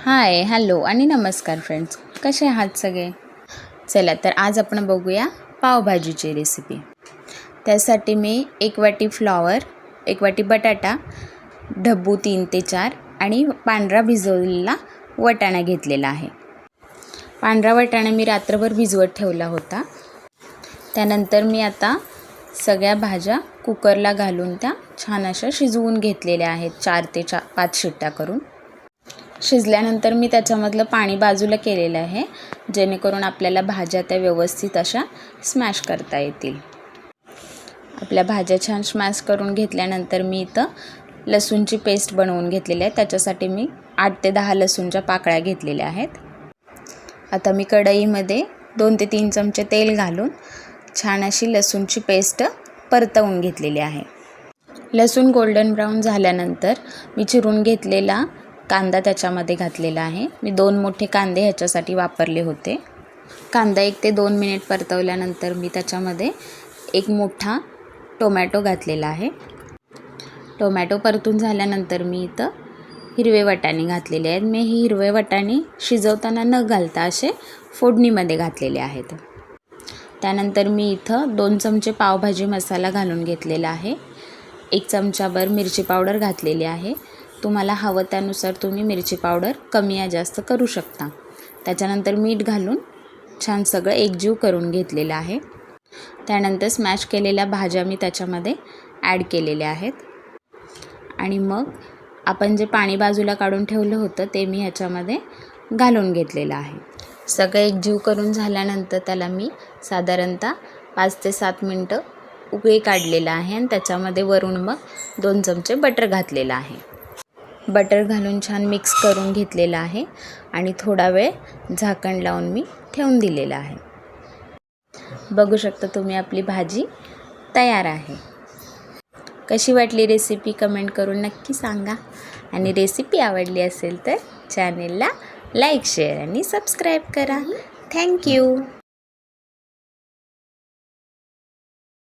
हाय, hello आणि नमस्कार friends, कसे आहात सगळे? चला तर आज आपण बघूया पावभाजीची रेसिपी. त्यासाठी मी 1 वाटी फ्लॉवर, 1 वाटी बटाटा, ढब्बू 3 ते 4 आणि पांढरा भिजवलेला वटाणा घेतलेला आहे. पांढरा वटाणा मी रात्रभर भिजवत ठेवला होता. त्यानंतर मी आता सगळ्या भाज्या कुकरला घालून त्या छान अशा शिजवून घेतलेल्या आहेत 4 ते 5 शिट्ट्या करून. शिजल्यानंतर मी त्याच्यामधलं पाणी बाजूला केलेलं आहे, जेणेकरून आपल्याला भाज्या त्या व्यवस्थित अशा स्मॅश करता येतील. आपल्या भाज्या छान स्मॅश करून घेतल्यानंतर मी इथं लसूणची पेस्ट बनवून घेतलेली आहे. त्याच्यासाठी मी 8 ते 10 लसूणच्या पाकळ्या घेतलेल्या आहेत. आता मी कढईमध्ये 2 ते 3 चमचे तेल घालून छान अशी लसूणची पेस्ट परतवून घेतलेली आहे. लसूण गोल्डन ब्राऊन झाल्यानंतर मी चिरून घेतलेला कांदा त्याच्यामध्ये घातलेला आहे. मी 2 मोठे कांदे ह्याच्यासाठी वापरले होते. कांदा 1 ते 2 मिनिट परतवल्यानंतर मी त्याच्यामध्ये 1 मोठा टोमॅटो घातलेला आहे. टोमॅटो परतून झाल्यानंतर मी इथं हिरवे वाटाणे घातलेले आहेत. मी ही हिरवे वाटाणे शिजवताना न घालता असे फोडणीमध्ये घातलेले आहेत. त्यानंतर मी इथं 2 चमचे पावभाजी मसाला घालून घेतलेला आहे. 1 चमचाभर मिरची पावडर घातलेली आहे. तुम्हाला हवं त्यानुसार तुम्ही मिरची पावडर कमी या जास्त करू शकता. त्याच्यानंतर मीठ घालून छान सगळं एकजीव करून घेतलेलं आहे. त्यानंतर स्मॅश केलेल्या भाज्या मी त्याच्यामध्ये ॲड केलेल्या आहेत आणि मग आपण जे पाणी बाजूला काढून ठेवलं होतं ते मी ह्याच्यामध्ये घालून घेतलेलं आहे. सगळं एकजीव करून झाल्यानंतर त्याला मी साधारणतः 5 ते 7 मिनटं उकळी काढलेलं आहे आणि त्याच्यामध्ये वरून मग 2 चमचे बटर घातलेलं आहे. बटर घालून छान मिक्स करून घेतलेलं आहे आणि थोडा वेळ झाकण लावून मी ठेवून दिलेलं आहे. बघू शकता तुम्ही आपली भाजी तयार आहे. कशी वाटली रेसिपी कमेंट करून नक्की सांगा आणि रेसिपी आवडली असेल तर चॅनेलला लाईक, शेअर आणि सबस्क्राईब करा. थँक्यू.